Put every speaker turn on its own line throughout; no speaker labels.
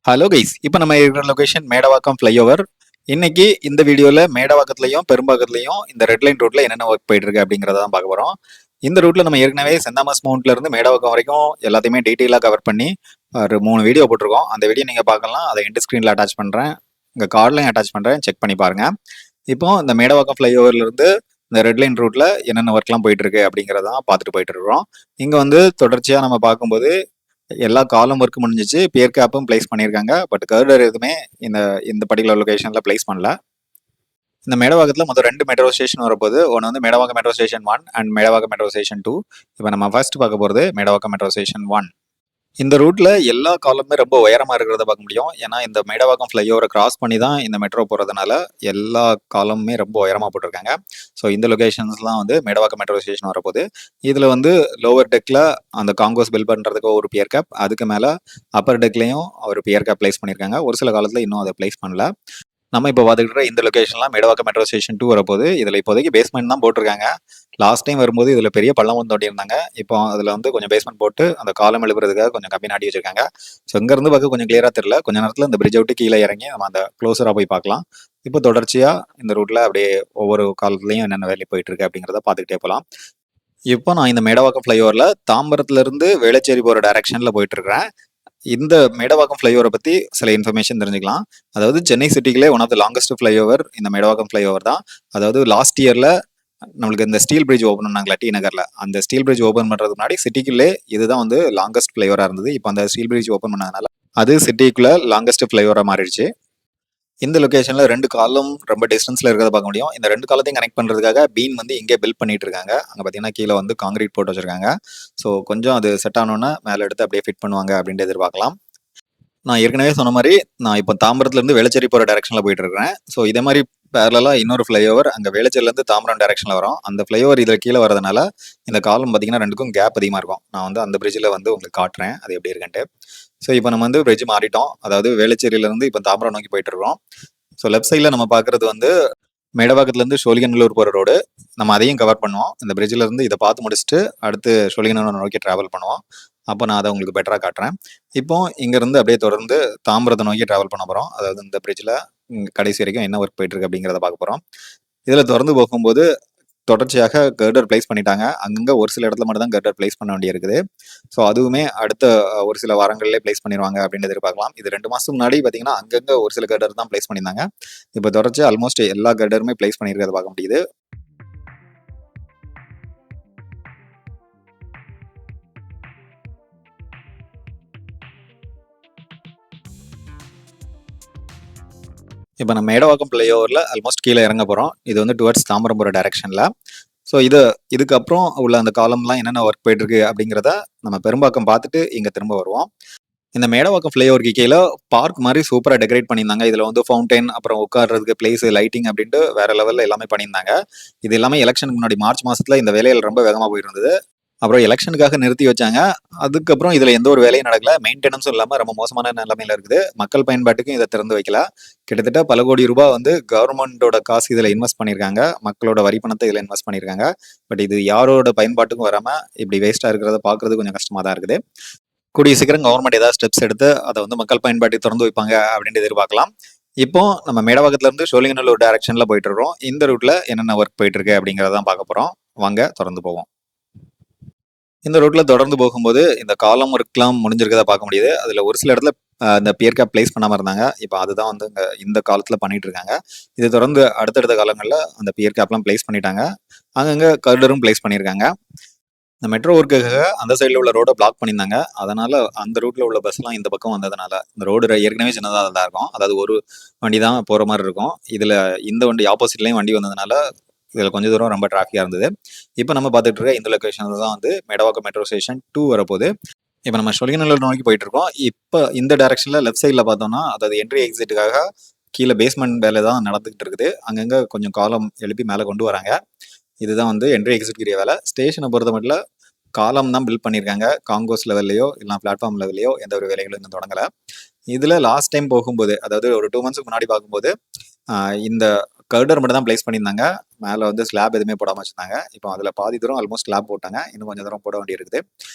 Hello guys, இப்போ நம்ம இருக்கிற லொகேஷன் மேடவாக்கம் ஃப்ளைஓவர். இன்னைக்கு இந்த வீடியோல மேடவாக்கத்துலயும் பெரும்பாக்கத்துலயும் இந்த ரெட் லைன் ரோட்ல என்னென்ன ஒர்க் போயிட்டு இருக்கு அப்படிங்கறத தான் பார்க்க போறோம். இந்த ரூட்ல நம்ம ஏற்கனவே சென்ட் தாமஸ் மவுண்ட்ல இருந்து மேடவாக்கம் வரைக்கும் எல்லாத்தையுமே டீட்டெயிலா கவர் பண்ணி ஒரு 3 வீடியோ போட்டிருக்கோம். அந்த வீடியோ நீங்க பார்க்கலாம். அதை எண்ட் ஸ்கிரீன்ல அட்டாச் பண்றேன், உங்க கார்ட்லயும் அட்டாச் பண்றேன், செக் பண்ணி பாருங்க. இப்போ இந்த மேடவாக்கம் ஃப்ளைஓவர்ல இருந்து இந்த ரெட் லைன் ரூட்ல என்னென்ன ஒர்க்லாம் போயிட்டு இருக்கு அப்படிங்கறதான் பார்த்துட்டு போயிட்டு இருக்கோம். இங்க வந்து தொடர்ச்சியா நம்ம பார்க்கும்போது எல்லா காலம் ஒர்க் முடிஞ்சிச்சு. பியர் கேப்பும் பிளேஸ் பண்ணியிருக்காங்க. பட் கர்டர் எதுவுமே இந்த இந்த பர்டிகுலர் லொகேஷன்ல பிளேஸ் பண்ணல. இந்த மேடவாக்கத்தில் மொத்தம் 2 மெட்ரோ ஸ்டேஷன் வரப்போகுது. ஒன்று வந்து Medavakkam metro station 1 and Medavakkam metro station 2. இப்போ நம்ம ஃபர்ஸ்ட் பார்க்க போகிறது மேடவாக்கம் மெட்ரோ ஸ்டேஷன் 1. இந்த ரூட்ல எல்லா காலமுமே ரொம்ப உயரமா இருக்கிறத பார்க்க முடியும். ஏன்னா இந்த மேடவாக்கம் ஃப்ளைஓவரை கிராஸ் பண்ணி தான் இந்த மெட்ரோ போறதுனால எல்லா காலமுமே ரொம்ப உயரமா போட்டிருக்காங்க. ஸோ இந்த லொகேஷன்ஸ்லாம் வந்து மேடவாக்கம் மெட்ரோ ஸ்டேஷன் வரப்போகுது. இதுல வந்து லோவர் டெக்ல அந்த காங்கோஸ் பில் பண்றதுக்கு ஒரு பியர் கேப், அதுக்கு மேல அப்பர் டெக்லயும் ஒரு பியர் கேப் பிளேஸ் பண்ணியிருக்காங்க. ஒரு சில காலத்துல இன்னும் அதை பிளேஸ் பண்ணல. நம்ம இப்போ பார்த்துக்கிட்ட இந்த லொகேஷன்லாம் மேடவாக்கம் மெட்ரோ ஸ்டேஷன் 2 வரப்போகுது. இதில் இப்போதைக்கு பேஸ்மெண்ட் தான் போட்டிருக்காங்க. லாஸ்ட் டைம் வரும்போது இதில் பெரிய பள்ளம் வந்து தோண்டியிருந்தாங்க. இப்போ அதில் வந்து கொஞ்சம் பேஸ்மெண்ட் போட்டு அந்த காலம் எழுப்புறதுக்காக கொஞ்சம் கம்மி நாட்டி வச்சிருக்காங்க. ஸோ இங்கேருந்து பார்க்க கொஞ்சம் கிளியராக தெரியல. கொஞ்ச நேரத்தில் இந்த பிரிட்ஜ் விட்டு கீழே இறங்கி நம்ம அந்த க்ளோஸராக போய் பார்க்கலாம். இப்போ தொடர்ச்சியாக இந்த ரூட்டில் அப்படியே ஒவ்வொரு காலத்துலையும் என்னென்ன வேலை போயிட்டு இருக்கு அப்படிங்கிறத பார்த்துக்கிட்டே போகலாம். இப்போ நான் இந்த மேடவாக்கம் ஃப்ளைஓவரில் தாம்பரத்துலேருந்து வேளச்சேரி போகிற டைரக்ஷனில் போயிட்டு இருக்கிறேன். இந்த மேடவாக்கம் ஃப்ளைஓவரை பற்றி சில இன்ஃபர்மேஷன் தெரிஞ்சுக்கலாம். அதாவது சென்னை சிட்டிக்குள்ளே one of the longest flyover இந்த மேடவாக்கம் ஃப்ளைஓவர் தான். அதாவது லாஸ்ட் இயரில் நம்மளுக்கு இந்த ஸ்டீல் பிரிட்ஜ் ஓப்பன் பண்ணாங்களா டி நகரில், அந்த ஸ்டீல் பிரிட்ஜ் ஓப்பன் பண்ணுறதுக்கு முன்னாடி சிட்டிக்குள்ளே இதுதான் வந்து லாங்கஸ்ட் ஃப்ளைஓவராக இருந்தது. இப்போ அந்த ஸ்டீல் பிரிட்ஜ் ஓப்பன் பண்ணதுனால அது சிட்டிக்குள்ளே லாங்கஸ்ட் ஃப்ளைஓவராக மாறிடுச்சு. இந்த லொகேஷன்ல 2 காலம் ரொம்ப டிஸ்டன்ஸ்ல இருக்கிறத பார்க்க முடியும். இந்த 2 காலத்தையும் கனெக்ட் பண்றதுக்காக பீம் வந்து இங்கே பில்ட் பண்ணிட்டு இருக்காங்க. அங்க பாத்தீங்கன்னா கீழே வந்து காங்கிரீட் போட்டு வச்சிருக்காங்க. ஸோ கொஞ்சம் அது செட் ஆனோன்னா மேலே எடுத்து அப்படியே ஃபிட் பண்ணுவாங்க அப்படின்ட்டு எதிர்பார்க்கலாம். நான் ஏற்கனவே சொன்ன மாதிரி நான் இப்போ தாம்பரத்துல இருந்து வேளச்சேரி போற டைரக்ஷன்ல போயிட்டு இருக்கிறேன். ஸோ இதே மாதிரி பேரலா இன்னொரு ஃப்ளைஓவர் அங்க வேளச்சேரில இருந்து தாம்பரம் டைரக்ஷன்ல வரும். அந்த ஃப்ளைஓவர் இதுல கீழே வரதுனால இந்த காலம் பாத்தீங்கன்னா ரெண்டுக்கும் கேப் அதிகமா இருக்கும். நான் வந்து அந்த பிரிட்ஜில் வந்து உங்களுக்கு காட்டுறேன் அது எப்படி இருக்குன்ட்டு. ஸோ இப்போ நம்ம வந்து பிரிட்ஜ் மாறிட்டோம். அதாவது வேளச்சேரியில இருந்து இப்போ தாம்பரம் நோக்கி போயிட்டு இருக்கோம். ஸோ லெஃப்ட் சைடில் நம்ம பார்க்குறது வந்து மேடவாக்கத்துலேருந்து சோழிங்கநல்லூர் போகிற ரோடு. நம்ம அதையும் கவர் பண்ணுவோம். இந்த பிரிட்ஜில் இருந்து இதை பார்த்து முடிச்சுட்டு அடுத்து சோழிங்கநல்லூர் நோக்கி ட்ராவல் பண்ணுவோம். அப்போ நான் அதை உங்களுக்கு பெட்டராக காட்டுறேன். இப்போ இங்கேருந்து அப்படியே தொடர்ந்து தாம்பரத்தை நோக்கி ட்ராவல் பண்ண போகிறோம். அதாவது இந்த பிரிட்ஜில் கடைசி வரைக்கும் என்ன ஒர்க் போயிட்டு இருக்கு அப்படிங்கிறத பார்க்க போகிறோம். இதில் தொடர்ந்து போகும்போது தொடர்ச்சியாக கர்டர் பிளேஸ் பண்ணிட்டாங்க. அங்கங்கே ஒரு சில இடத்துல மட்டும் தான் கர்டர் பிளேஸ் பண்ண வேண்டியிருக்குது. ஸோ அதுவுமே அடுத்த ஒரு சில வாரங்களிலே பிளேஸ் பண்ணிடுவாங்க அப்படின்னு எதிர்பார்க்கலாம். இது 2 மாதத்துக்கு முன்னாடி பார்த்தீங்கன்னா அங்கங்கே ஒரு சில கர்டர் தான் பிளேஸ் பண்ணியிருந்தாங்க. இப்போ தொடர்ச்சி ஆல்மோஸ்ட் எல்லா கர்டருமே பிளேஸ் பண்ணியிருக்கிறத பார்க்க முடியுது. இப்போ நம்ம மேடவாக்கம் ஃப்ளைஓவரில் ஆல்மோஸ்ட் கீழே இறங்க போகிறோம். இது வந்து டுவர்ட்ஸ் தாம்பரம் போகிற டைரக்ஷனில். ஸோ இதுக்கப்புறம் உள்ள அந்த காலம்லாம் என்னென்ன ஒர்க் போயிட்டு இருக்கு அப்படிங்கிறத நம்ம பெரும்பாக்கம் பார்த்துட்டு இங்கே திரும்ப வருவோம். இந்த மேடவாக்கம் ஃப்ளைஓவருக்கு கீழே பார்க் மாதிரி சூப்பராக டெக்கரேட் பண்ணியிருந்தாங்க. இதில் வந்து ஃபவுண்டைன், அப்புறம் உட்கார்றதுக்கு பிளேஸ், லைட்டிங் அப்படின்ட்டு வேற லெவலில் எல்லாமே பண்ணியிருந்தாங்க. இது எல்லாமே எலெக்ஷனுக்கு முன்னாடி மார்ச் மாசத்துல இந்த வேலைகள் ரொம்ப வேகமாக போயிருந்தது. அப்புறம் எலெக்ஷனுக்காக நிறுத்தி வச்சாங்க. அதுக்கப்புறம் இதுல எந்த ஒரு வேலையும் நடக்கல. மெயின்டெனன்ஸும் இல்லாம ரொம்ப மோசமான நிலைமையில இருக்குது. மக்கள் பயன்பாட்டுக்கும் இதை திறந்து வைக்கல. கிட்டத்தட்ட பல கோடி ரூபாய் வந்து கவர்மெண்டோட காசு இதுல இன்வெஸ்ட் பண்ணியிருக்காங்க. மக்களோட வரி பணத்தை இதுல இன்வெஸ்ட் பண்ணியிருக்காங்க. பட் இது யாரோட பயன்பாட்டுக்கும் வராம இப்படி வேஸ்டா இருக்கிறத பாக்குறது கொஞ்சம் கஷ்டமா தான் இருக்குது. கூடிய சீக்கிரம் கவர்மெண்ட் ஏதாவது ஸ்டெப்ஸ் எடுத்து அதை வந்து மக்கள் பயன்பாட்டுக்கு திறந்து வைப்பாங்க அப்படின்னு எதிர்பார்க்கலாம். இப்போ நம்ம மேடவாக்கத்துல இருந்து சோழிங்கநல்லூர் டைரக்ஷன்ல போயிட்டு இருக்கோம். இந்த ரூட்ல என்னென்ன ஒர்க் போயிட்டு இருக்கு அப்படிங்கறதான் பார்க்க போறோம். வாங்க தொடர்ந்து போவோம். இந்த ரோட்ல தொடர்ந்து போகும்போது இந்த காலம் ஒர்க்லாம் முடிஞ்சிருக்கதா பார்க்க முடியுது. அதுல ஒரு சில இடத்துல இந்த பியர் கேப் பிளேஸ் பண்ணாம இருந்தாங்க. இப்போ அதுதான் வந்து இந்த காலத்துல பண்ணிட்டு இருக்காங்க. இது தொடர்ந்து அடுத்தடுத்த காலங்கள்ல அந்த பியர் கேப்லாம் பிளேஸ் பண்ணிட்டாங்க. அங்கங்க கர்டரும் பிளேஸ் பண்ணியிருக்காங்க. இந்த மெட்ரோ ஒர்க்குக்காக அந்த சைடில் உள்ள ரோட பிளாக் பண்ணியிருந்தாங்க. அதனால அந்த ரூட்ல உள்ள பஸ்லாம் இந்த பக்கம் வந்ததுனால இந்த ரோடு ஏற்கனவே சின்னதாக தான் இருக்கும். அதாவது ஒரு வண்டி தான் போற மாதிரி இருக்கும். இதுல இந்த வண்டி ஆப்போசிட்லயும் வண்டி வந்ததுனால இதுல கொஞ்சம் தூரம் ரொம்ப டிராஃபிக்கா இருந்தது. இப்போ நம்ம பார்த்துட்டு இருக்க இந்த லொகேஷன் தான் வந்து மேடவாக்கம் மெட்ரோ ஸ்டேஷன் 2 வரப்போகுது. இப்போ நம்ம சோழிங்கநல்லூர் நோக்கி போயிட்டு இருக்கோம். இப்போ இந்த டைரக்ஷன்ல லெஃப்ட் சைடில் பார்த்தோம்னா அதாவது என்ட்ரி எக்ஸிட்டுக்காக கீழே பேஸ்மெண்ட் வேலை தான் நடந்துகிட்டு இருக்குது. அங்கங்க கொஞ்சம் காலம் எழுப்பி மேலே கொண்டு வராங்க. இதுதான் வந்து என்ட்ரி எக்ஸிட் வேலை. ஸ்டேஷனை பொறுத்த மட்டும் காலம் தான் பில்ட் பண்ணியிருக்காங்க. காங்கோஸ் லெவல்லையோ இல்லை பிளாட்ஃபார்ம் லெவல்லையோ எந்த ஒரு வேலைகளும் இன்னும் தொடங்கலை. இதுல லாஸ்ட் டைம் போகும்போது அதாவது ஒரு 2 மந்த்ஸ்க்கு முன்னாடி பார்க்கும்போது இந்த கர்டர் மட்டும் தான் பிளேஸ் பண்ணியிருந்தாங்க. மேலே வந்து ஸ்லாப் எதுவுமே போடாமல் வச்சிருந்தாங்க. இப்போ அதில் பாதி தூரம் ஆல்மோஸ்ட் ஸ்லாப் போட்டாங்க. இன்னும் கொஞ்சம் தூரம் போட வேண்டி இருக்குது.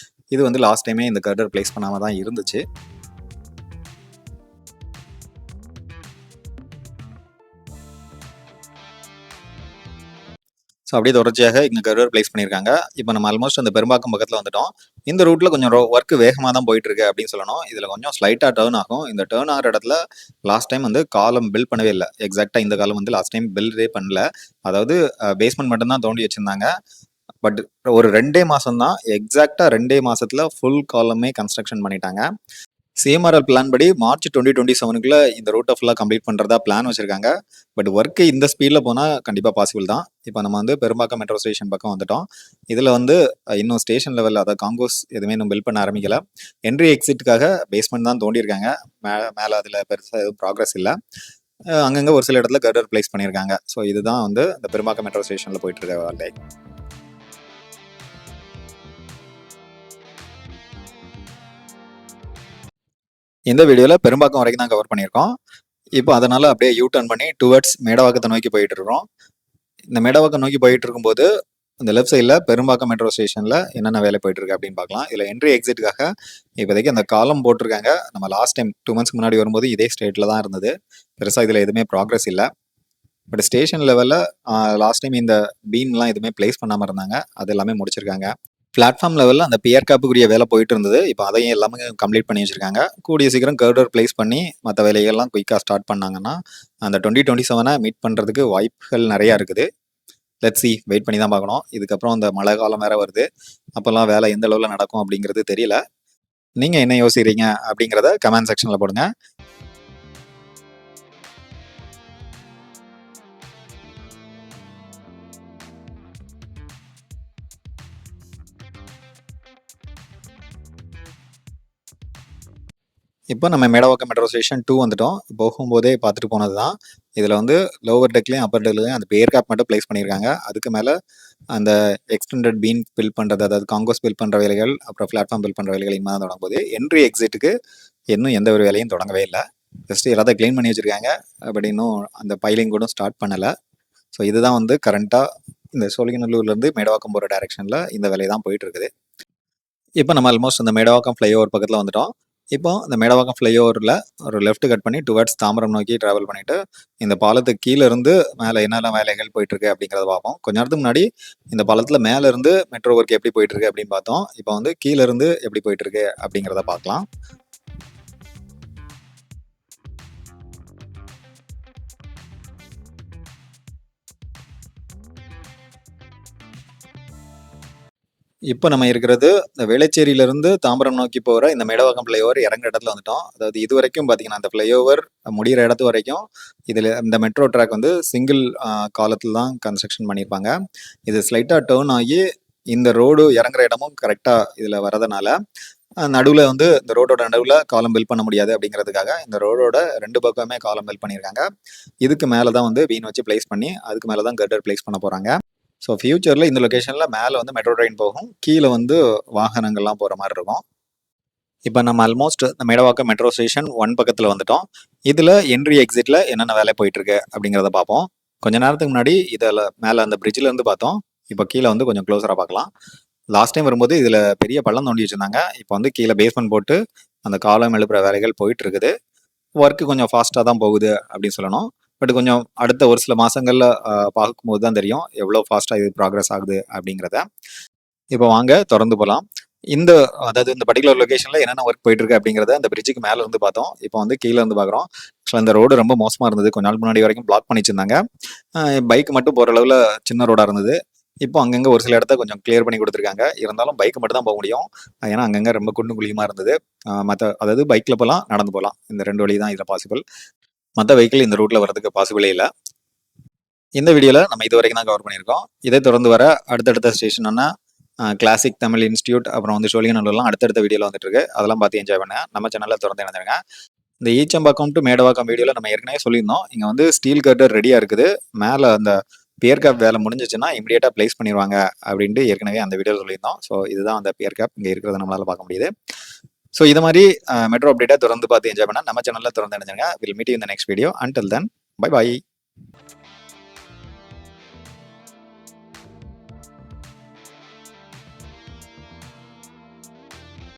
இது வந்து லாஸ்ட் டைமே இந்த கர்டர் பிளேஸ் பண்ணாமல் தான் இருந்துச்சு. ஸோ அப்படியே தொடர்ச்சியாக இங்கே கர்வர் பிளேஸ் பண்ணியிருக்காங்க. இப்போ நம்ம ஆல்மோஸ்ட் அந்த பெரும்பாக்கம் பக்கத்தில் வந்துட்டோம். இந்த ரூட்டில் கொஞ்சம் ஒர்க் வேகமாக தான் போயிட்டு இருக்கு அப்படின்னு சொல்லணும். இதில் கொஞ்சம் ஸ்லைட்டாக டேர்ன் ஆகும். இந்த டேர்ன் ஆகிற இடத்துல லாஸ்ட் டைம் வந்து காலம் பில்ட் பண்ணவே இல்லை. எக்ஸாக்டாக இந்த காலம் வந்து லாஸ்ட் டைம் பில்டே பண்ணல. அதாவது பேஸ்மெண்ட் மட்டும்தான் தோண்டி வச்சிருந்தாங்க. பட் ஒரு 2 மாசம் தான், எக்ஸாக்டா 2 மாசத்துல ஃபுல் காலமே கன்ஸ்ட்ரக்ஷன் பண்ணிட்டாங்க. சிஎம்ஆர்எல் பிளான் படி மார்ச் 2027க்குள்ள இந்த ரூட்டை ஃபுல்லாக கம்ப்ளீட் பண்ணுறதா பிளான் வச்சிருக்காங்க. பட் ஒர்க்கு இந்த ஸ்பீடில் போனால் கண்டிப்பாக பாசிபிள் தான். இப்போ நம்ம வந்து பெரும்பாக்கம் மெட்ரோ ஸ்டேஷன் பக்கம் வந்துட்டோம். இதில் வந்து இன்னும் ஸ்டேஷன் லெவலில் அதாவது காங்கோஸ் எதுவுமே இன்னும் பில்ட் பண்ண ஆரம்பிக்கல. என்ட்ரி எக்ஸிட்டுக்காக பேஸ்மெண்ட் தான் தோண்டியிருக்காங்க. மேலே அதில் பெருசாக எதுவும் ப்ராக்ரஸ் இல்லை. அங்கங்கே ஒரு சில இடத்துல கர்டர் பிளேஸ் பண்ணியிருக்காங்க. ஸோ இதுதான் வந்து இந்த பெரும்பாக்கம் மெட்ரோ ஸ்டேஷனில் போயிட்டு இருக்க வேலை. இந்த வீடியோவில் பெரும்பாக்கம் வரைக்கும் தான் கவர் பண்ணியிருக்கோம். இப்போ அதனால அப்படியே யூ டர்ன் பண்ணி டுவர்ட்ஸ் மேடவாக்கத்தை நோக்கி போயிட்டு இருக்கோம். இந்த மேடவாக்கம் நோக்கி போயிட்டு இருக்கும்போது இந்த லெஃப்ட் சைடில் பெரும்பாக்கம் மெட்ரோ ஸ்டேஷனில் என்னென்ன வேலை போயிட்டு இருக்கு அப்படின்னு பார்க்கலாம். இதில் என்ட்ரி எக்ஸிட்டுக்காக இப்போதைக்கு அந்த காலம் போட்டிருக்காங்க. நம்ம லாஸ்ட் டைம் 2 months முன்னாடி வரும்போது இதே ஸ்டேட்டில் தான் இருந்தது. பெருசாக இதில் எதுவுமே ப்ராக்ரஸ் இல்லை. பட் ஸ்டேஷன் லெவலில் லாஸ்ட் டைம் இந்த பீன்லாம் எதுவுமே பிளேஸ் பண்ணாமல் இருந்தாங்க. அது எல்லாமே முடிச்சிருக்காங்க. பிளாட்ஃபார்ம் லெவலில் அந்த பியர் கேப்புக்குரிய வேலை போயிட்டு இருந்தது. இப்போ அதையும் எல்லாமே கம்ப்ளீட் பண்ணி வச்சிருக்காங்க. கூடிய சீக்கிரம் கர்டர் பிளேஸ் பண்ணி மற்ற வேலைகள்லாம் குயிக்காக ஸ்டார்ட் பண்ணாங்கன்னா அந்த 2027 மீட் பண்ணுறதுக்கு வாய்ப்புகள் நிறையா இருக்குது. லெட்ஸ் சி, வெயிட் பண்ணி தான் பார்க்கணும். இதுக்கப்புறம் அந்த மழை காலம் வேற வருது. அப்போல்லாம் வேலை எந்த அளவில் நடக்கும் அப்படிங்கிறது தெரியல. நீங்கள் என்ன யோசிக்கிறீங்க அப்படிங்கிறத கமெண்ட் செக்ஷனில் போடுங்க. இப்போ நம்ம மேடவாக்கம் மெட்ரோ ஸ்டேஷன் 2 வந்துட்டோம். போகும்போதே பார்த்துட்டு போனது தான். இதில் வந்து லோவர் டெக்லையும் அப்பர் டெக்லையும் அந்த பேர் கேப் மட்டும் பிளேஸ் பண்ணியிருக்காங்க. அதுக்கு மேலே அந்த எக்ஸ்டெண்டட் பீன் பில் பண்ணுறது, அதாவது காங்கோஸ் பில் பண்ணுற வேலைகள், அப்புறம் பிளாட்ஃபார்ம் பில் பண்ணுற வேலைகள் இனிமேல் தான் தொடங்கும் போது. என்ட்ரி எக்ஸிட்டுக்கு இன்னும் எந்த ஒரு வேலையும் தொடங்கவே இல்லை. ஜஸ்ட் எல்லாத்தையும் க்ளீன் பண்ணி வச்சுருக்காங்க. பட் இன்னும் அந்த பைலிங் கூட ஸ்டார்ட் பண்ணலை. ஸோ இதுதான் வந்து கரண்ட்டாக இந்த சோழிங்கநல்லூர்லேருந்து மேடவாக்கம் போகிற டைரெக்ஷனில் இந்த வேலை தான் போயிட்டு இருக்குது. இப்போ நம்ம ஆல்மோஸ்ட் அந்த மேடவாக்கம் ஃப்ளைஓவர் பக்கத்தில் வந்துட்டோம். இப்போ இந்த மேடவாக்கம் ஃப்ளைஓவரில் ஒரு லெஃப்ட் கட் பண்ணி டுவர்ட்ஸ் தாம்பரம் நோக்கி ட்ராவல் பண்ணிட்டு இந்த பாலத்துக்கு கீழே இருந்து மேலே என்னென்ன வேலைகள் போயிட்டு இருக்கு அப்படிங்கிறத பார்ப்போம். கொஞ்ச நேரத்துக்கு முன்னாடி இந்த பாலத்தில் மேலே இருந்து மெட்ரோ ஒர்க் எப்படி போயிட்டு இருக்கு அப்படின்னு பார்த்தோம். இப்போ வந்து கீழே இருந்து எப்படி போயிட்டு இருக்கு அப்படிங்கிறத பார்க்கலாம். இப்போ நம்ம இருக்கிறது இந்த வேளச்சேரியிலிருந்து தாம்பரம் நோக்கி போகிற இந்த மேடவாக்கம் ஃப்ளைஓவர் இறங்குற இடத்துல வந்துட்டோம். அதாவது இது வரைக்கும் பார்த்தீங்கன்னா அந்த ஃப்ளைஓவர் முடிகிற இடத்து வரைக்கும் இதில் இந்த மெட்ரோ ட்ராக் வந்து சிங்கிள் காலத்தில் தான் கன்ஸ்ட்ரக்ஷன் பண்ணியிருப்பாங்க. இது ஸ்லைட்டாக டேர்ன் ஆகி இந்த ரோடு இறங்குற இடமும் கரெக்டாக இதில் வரதுனால நடுவில் வந்து இந்த ரோடோட நடுவில் காலம் பில் பண்ண முடியாது அப்படிங்கிறதுக்காக இந்த ரோடோட 2 பக்கமே காலம் பில் பண்ணியிருக்காங்க. இதுக்கு மேலே தான் வந்து பீன் வச்சு பிளேஸ் பண்ணி அதுக்கு மேலே தான் கர்டர் பிளேஸ் பண்ண போகிறாங்க. ஸோ ஃபியூச்சரில் இந்த லொக்கேஷனில் மேலே வந்து மெட்ரோ ட்ரெயின் போகும், கீழே வந்து வாகனங்கள்லாம் போகிற மாதிரி இருக்கும். இப்போ நம்ம ஆல்மோஸ்ட் இந்த மேடவாக்கம் மெட்ரோ ஸ்டேஷன் 1 பக்கத்தில் வந்துட்டோம். இதில் என்ட்ரி எக்ஸிட்டில் என்னென்ன வேலை போயிட்டுருக்கு அப்படிங்கிறத பார்ப்போம். கொஞ்ச நேரத்துக்கு முன்னாடி இதில் மேலே அந்த பிரிட்ஜில் இருந்து பார்த்தோம். இப்போ கீழே வந்து கொஞ்சம் க்ளோஸராக பார்க்கலாம். லாஸ்ட் டைம் வரும்போது இதில் பெரிய பள்ளம் தோண்டி வச்சுருந்தாங்க. இப்போ வந்து கீழே பேஸ்மெண்ட் போட்டு அந்த காலம் எழுப்புற வேலைகள் போயிட்டு இருக்குது. ஒர்க்கு கொஞ்சம் ஃபாஸ்ட்டாக தான் போகுது அப்படின்னு சொல்லணும். பட் கொஞ்சம் அடுத்த ஒரு சில மாதங்களில் பார்க்கும்போது தான் தெரியும் எவ்வளோ ஃபாஸ்ட்டாக இது ப்ராக்ரஸ் ஆகுது அப்படிங்கிறத. இப்போ வாங்க தொடர்ந்து போகலாம். அதாவது இந்த பர்டிகுலர் லொகேஷனில் என்னென்ன ஒர்க் போயிட்டு இருக்கு அப்படிங்கிறத அந்த பிரிட்ஜுக்கு மேலே இருந்து பார்த்தோம். இப்போ வந்து கீழே இருந்து பார்க்குறோம். ஆக்சுவலாக இந்த ரோடு ரொம்ப மோசமாக இருந்தது. கொஞ்ச நாள் முன்னாடி வரைக்கும் பிளாக் பண்ணி வச்சிருந்தாங்க. பைக் மட்டும் போகிற அளவில் சின்ன ரோடாக இருந்தது. இப்போ அங்கங்கே ஒரு சில இடத்த கொஞ்சம் கிளியர் பண்ணி கொடுத்துருக்காங்க. இருந்தாலும் பைக் மட்டும் தான் போக முடியும். ஏன்னா அங்கங்கே ரொம்ப குண்டும் குழியுமா இருந்தது. அதாவது பைக்கில் போகலாம், நடந்து போகலாம். இந்த 2 வழி தான் இதில் பாசிபிள். மற்ற வெஹிக்கிள் இந்த ரூட்டில் வரதுக்கு பாசிபிளே இல்லை. இந்த வீடியோவில் நம்ம இது வரைக்கும் தான் கவர் பண்ணியிருக்கோம். இதை தொடர்ந்து வர அடுத்தடுத்த ஸ்டேஷன்னா கிளாசிக் தமிழ் இன்ஸ்டியூட், அப்புறம் வந்து சோழிங்கநல்லூர்லாம் அடுத்தடுத்த வீடியோவில் வந்துட்டு இருக்கு. அதெல்லாம் பார்த்து என்ஜாய் பண்ணேன். நம்ம சேனலில் தொடர்ந்து இணைந்திருங்க. இந்த ஈச்சம்பாக்கம் டு மேடவாக்கம் வீடியோவில் நம்ம ஏற்கனவே சொல்லியிருந்தோம். இங்கே வந்து ஸ்டீல் கட்டர் ரெடியாக இருக்குது. மேலே அந்த பியர் கேப் வேலை முடிஞ்சிச்சுன்னா இமீடியட்டாக பிளேஸ் பண்ணிடுவாங்க அப்படின்ட்டு ஏற்கனவே அந்த வீடியோ சொல்லியிருந்தோம். ஸோ இதுதான் அந்த பியர் கேப் இங்கே இருக்கிறத நம்மளால் பார்க்க முடியுது. ஸோ இது மாதிரி மெட்ரோ அப்டேட்டாக தொடர்ந்து பார்த்து என்ஜாய் பண்ணால் நம்ம சேனலில் தொடர்ந்து இணைஞ்சிருங்க. Will meet you in the next video. Until then, bye bye.